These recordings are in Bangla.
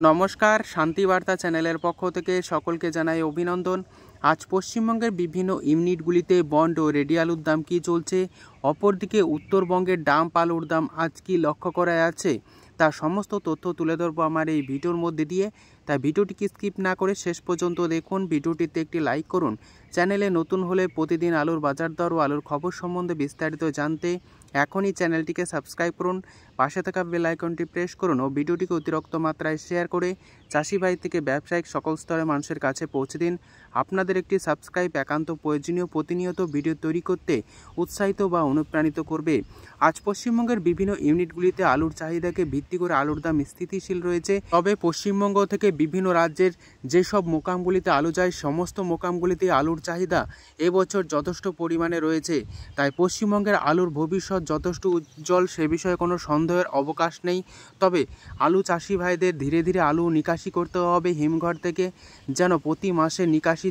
নমস্কার, শান্তিবার্তা চ্যানেলের পক্ষ থেকে সকলকে জানাই অভিনন্দন। আজ পশ্চিমবঙ্গের বিভিন্ন ইউনিটগুলিতে বন্ড ও রেডি আলুর দাম কী চলছে, অপরদিকে উত্তরবঙ্গের ডাম্প আলুর দাম আজ কী লক্ষ্য করা যাচ্ছে, তার সমস্ত তথ্য তুলে ধরবো আমার এই ভিডিওর মধ্যে দিয়ে। তাই ভিডিওটিকে স্কিপ না করে শেষ পর্যন্ত দেখুন। ভিডিওটিতে একটি লাইক করুন। চ্যানেলে নতুন হলে প্রতিদিন আলুর বাজার দর ও আলুর খবর সম্বন্ধে বিস্তারিত জানতে এখনই চ্যানেলটিকে সাবস্ক্রাইব করুন, পাশে থাকা বেল আইকনটি প্রেস করুন ও ভিডিওটিকে অতিরিক্ত মাত্রায় শেয়ার করে চাষি ভাই থেকে ব্যবসায়িক সকল স্তরের মানুষের কাছে পৌঁছে দিন। আপনাদের একটি সাবস্ক্রাইব একান্ত প্রয়োজনীয়, প্রতিনিয়ত ভিডিও তৈরি করতে উৎসাহিত বা অনুপ্রাণিত করবে। আজ পশ্চিমবঙ্গের বিভিন্ন ইউনিটগুলিতে আলুর চাহিদাকে ভিত্তি করে আলুর দাম স্থিতিশীল রয়েছে। তবে পশ্চিমবঙ্গ থেকে বিভিন্ন রাজ্যের যেসব মোকামগুলিতে আলু যায়, সমস্ত মোকামগুলিতে আলুর চাহিদা এবছর যথেষ্ট পরিমাণে রয়েছে। তাই পশ্চিমবঙ্গের আলুর ভবিষ্যৎ যথেষ্ট উজ্জ্বল, সে বিষয়ে কোনো সন্দেহের অবকাশ নেই। তবে আলু চাষি ভাইদের ধীরে ধীরে আলু নিকাশি করতে হবে হিমঘর থেকে, যেন প্রতি মাসে নিকাশি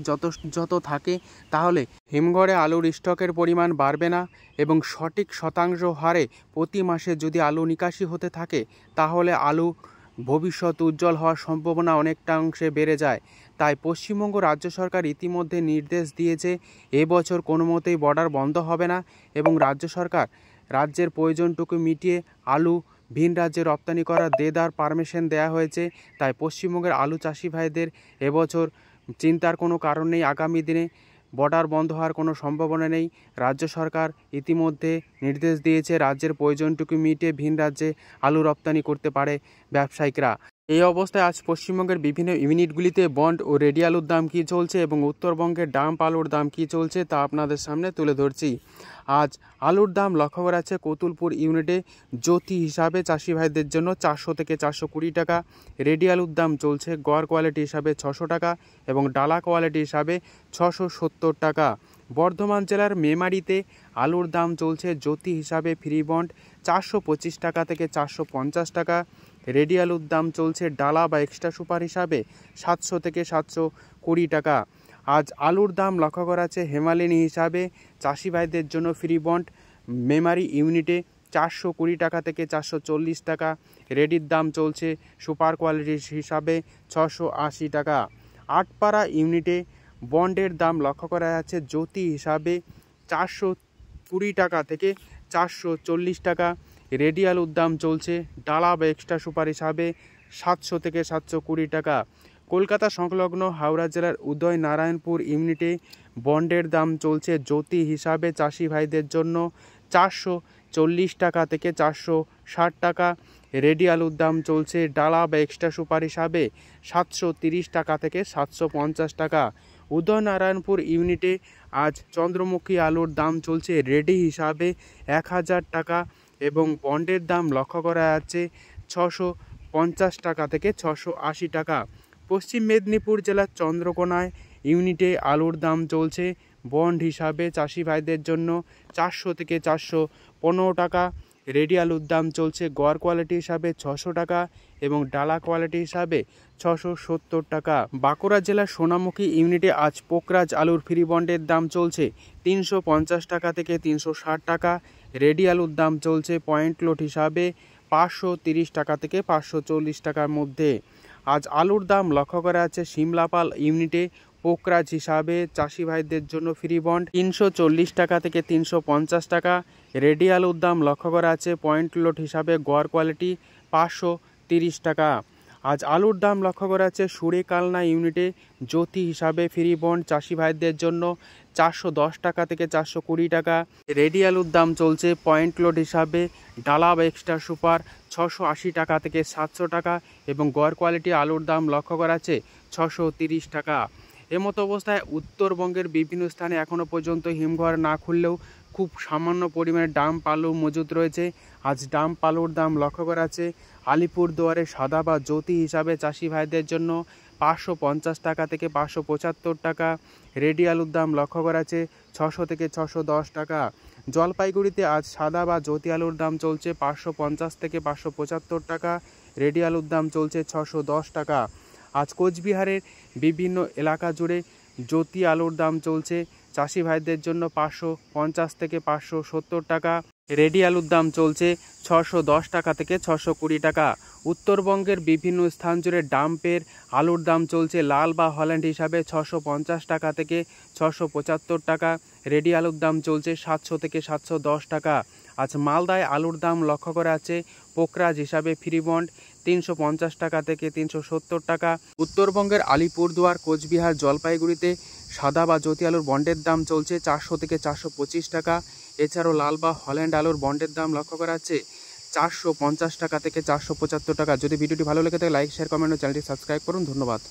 যত থাকে, তাহলে হিমঘরে আলুর স্টকের পরিমাণ বাড়বে না এবং সঠিক শতাংশ হারে প্রতি মাসে যদি আলু নিকাশি হতে থাকে, তাহলে আলু ভবিষ্যৎ উজ্জ্বল হওয়ার সম্ভাবনা অনেকটা অংশে বেড়ে যায়। তাই পশ্চিমবঙ্গ রাজ্য সরকার ইতিমধ্যে নির্দেশ দিয়েছে এবছর কোনো মতেই বর্ডার বন্ধ হবে না এবং রাজ্য সরকার রাজ্যের প্রয়োজনটুকু মিটিয়ে আলু ভিন রাজ্যে রপ্তানি করার দেদার পারমিশন দেওয়া হয়েছে। তাই পশ্চিমবঙ্গের আলু চাষি ভাইদের এবছর চিন্তার কোনো কারণ নেই। আগামী দিনে বর্ডার বন্ধ হওয়ার কোনো সম্ভাবনা নেই। রাজ্য সরকার ইতিমধ্যে নির্দেশ দিয়েছে রাজ্যের প্রয়োজনটুকু মিটিয়ে ভিন রাজ্যে আলু রপ্তানি করতে পারে ব্যবসায়িকরা। এই অবস্থায় আজ পশ্চিমবঙ্গের বিভিন্ন ইউনিটগুলিতে বন্ড ও রেডি আলুর দাম কী চলছে এবং উত্তরবঙ্গের ডাম্প আলুর দাম কী চলছে তা আপনাদের সামনে তুলে ধরছি। আজ আলুর দাম লক্ষ্য করা যাচ্ছে কতুলপুর ইউনিটে জ্যোতি হিসাবে চাষি ভাইদের জন্য 400 থেকে 420 টাকা। রেডি আলুর দাম চলছে গড় কোয়ালিটি হিসাবে 600 টাকা এবং ডালা কোয়ালিটি হিসাবে 670 টাকা। বর্ধমান জেলার মেমারিতে আলুর দাম চলছে জ্যোতি হিসাবে ফ্রি বন্ড 425 টাকা থেকে 450 টাকা। রেডি আলুর দাম চলছে ডালা বা এক্সট্রা সুপার হিসাবে 700 থেকে 720 টাকা। আজ আলুর দাম লক্ষ্য করা যাচ্ছে হেমালিনী হিসাবে চাষি ভাইদের জন্য ফ্রি বন্ড মেমারি ইউনিটে 420 টাকা থেকে 440 টাকা। রেডির দাম চলছে সুপার কোয়ালিটি হিসাবে 680 টাকা। আটপাড়া ইউনিটে বন্ডের দাম লক্ষ্য করা যাচ্ছে জ্যোতি হিসাবে 420 টাকা থেকে 440 টাকা। রেডি আলুর দাম চলছে ডালা বা এক্সট্রা সুপার হিসাবে 700 থেকে 720 টাকা। কলকাতা সংলগ্ন হাওড়া জেলার উদয় নারায়ণপুর ইউনিটে বন্ডের দাম চলছে জ্যোতি হিসাবে চাষি ভাইদের জন্য 440 টাকা থেকে 460 টাকা। রেডি আলুর দাম চলছে ডালা বা এক্সট্রা সুপার হিসাবে 730 টাকা থেকে 750 টাকা। উদয়নারায়ণপুর ইউনিটে আজ চন্দ্রমুখী আলুর দাম চলছে রেডি হিসাবে 1000 টাকা এবং বন্ডের দাম লক্ষ্য করা যাচ্ছে 650 টাকা থেকে 680 টাকা। পশ্চিম মেদিনীপুর জেলার চন্দ্রকোনায় ইউনিটে আলুর দাম চলছে বন্ড হিসাবে চাষি ভাইদের জন্য 400 থেকে 415 টাকা। রেডি আলুর দাম চলছে গড় কোয়ালিটি হিসাবে 600 টাকা এবং ডালা কোয়ালিটি হিসাবে 670 টাকা। বাঁকুড়া জেলার সোনামুখী ইউনিটে আজ পোকরাজ আলুর ফ্রি বন্ডের দাম চলছে 350 টাকা থেকে 360 টাকা। রেডি আলুর দাম চলছে পয়েন্ট লোড হিসাবে 530 টাকা থেকে 540 টাকার মধ্যে। আজ আলুর দাম লক্ষ্য করা যাচ্ছে সিমলাপাল ইউনিটে পোকরাজ হিসাবে চাষি ভাইদের জন্য ফ্রি বন্ড 340 টাকা থেকে 350 টাকা। রেডি আলুর দাম লক্ষ্য করা আছে পয়েন্ট লোড হিসাবে গড় কোয়ালিটি 530 টাকা। আজ আলুর দাম লক্ষ্য করা আছে সুরেকালনা ইউনিটে জ্যোতি হিসাবে ফ্রি বন্ড চাষি ভাইদের জন্য 410 টাকা থেকে 420 টাকা। রেডি আলুর দাম চলছে পয়েন্ট লোড হিসাবে ডালা বা এক্সট্রা সুপার 680 টাকা থেকে 700 টাকা এবং গড় কোয়ালিটি আলুর দাম লক্ষ্য করা আছে 630 টাকা। এমতো অবস্থায় উত্তরবঙ্গের বিভিন্ন স্থানে এখনও পর্যন্ত হিমঘর না খুললেও খুব সামান্য পরিমাণে ডাম্প আলু মজুদ রয়েছে। আজ ডাম্প আলুর দাম লক্ষ্য করা আছে আলিপুরদুয়ারে সাদা বা জ্যোতি হিসাবে চাষি ভাইদের জন্য 550 টাকা থেকে 575 টাকা। রেডি আলুর দাম লক্ষ্য করা আছে 600 থেকে 610 টাকা। জলপাইগুড়িতে আজ সাদা বা জ্যোতি আলুর দাম চলছে 550 থেকে 575 টাকা। রেডি আলুর দাম চলছে 610 টাকা। আজ কোচবিহারের বিভিন্ন এলাকা জুড়ে জ্যোতি আলুর দাম চলছে চাষি ভাইদের জন্য 550 থেকে 570 টাকা। রেডি আলুর দাম চলছে 610 টাকা থেকে 620 টাকা। উত্তরবঙ্গের বিভিন্ন স্থান জুড়ে ডাম্পের আলুর দাম চলছে লাল বা হল্যান্ড হিসাবে 650 টাকা থেকে 675 টাকা। রেডি আলুর দাম চলছে 700 থেকে 710 টাকা। আজ মালদায় আলুর দাম লক্ষ্য করা আছে পোকরাজ হিসাবে ফ্রিবন্ড 350 টাকা থেকে 370 টাকা। উত্তরবঙ্গের আলিপুরদুয়ার, কোচবিহার, জলপাইগুড়িতে সাদা বা জ্যোতি আলুর বন্ডের দাম চলছে 400 থেকে 425 টাকা। এছাড়াও লাল বা হল্যান্ড আলুর বন্ডের দাম লক্ষ্য করা যাচ্ছে 450 টাকা থেকে 475 টাকা। যদি ভিডিওটি ভালো লেগে থাকে লাইক, শেয়ার, কমেন্ট ও চ্যানেলটি সাবস্ক্রাইব করুন। ধন্যবাদ।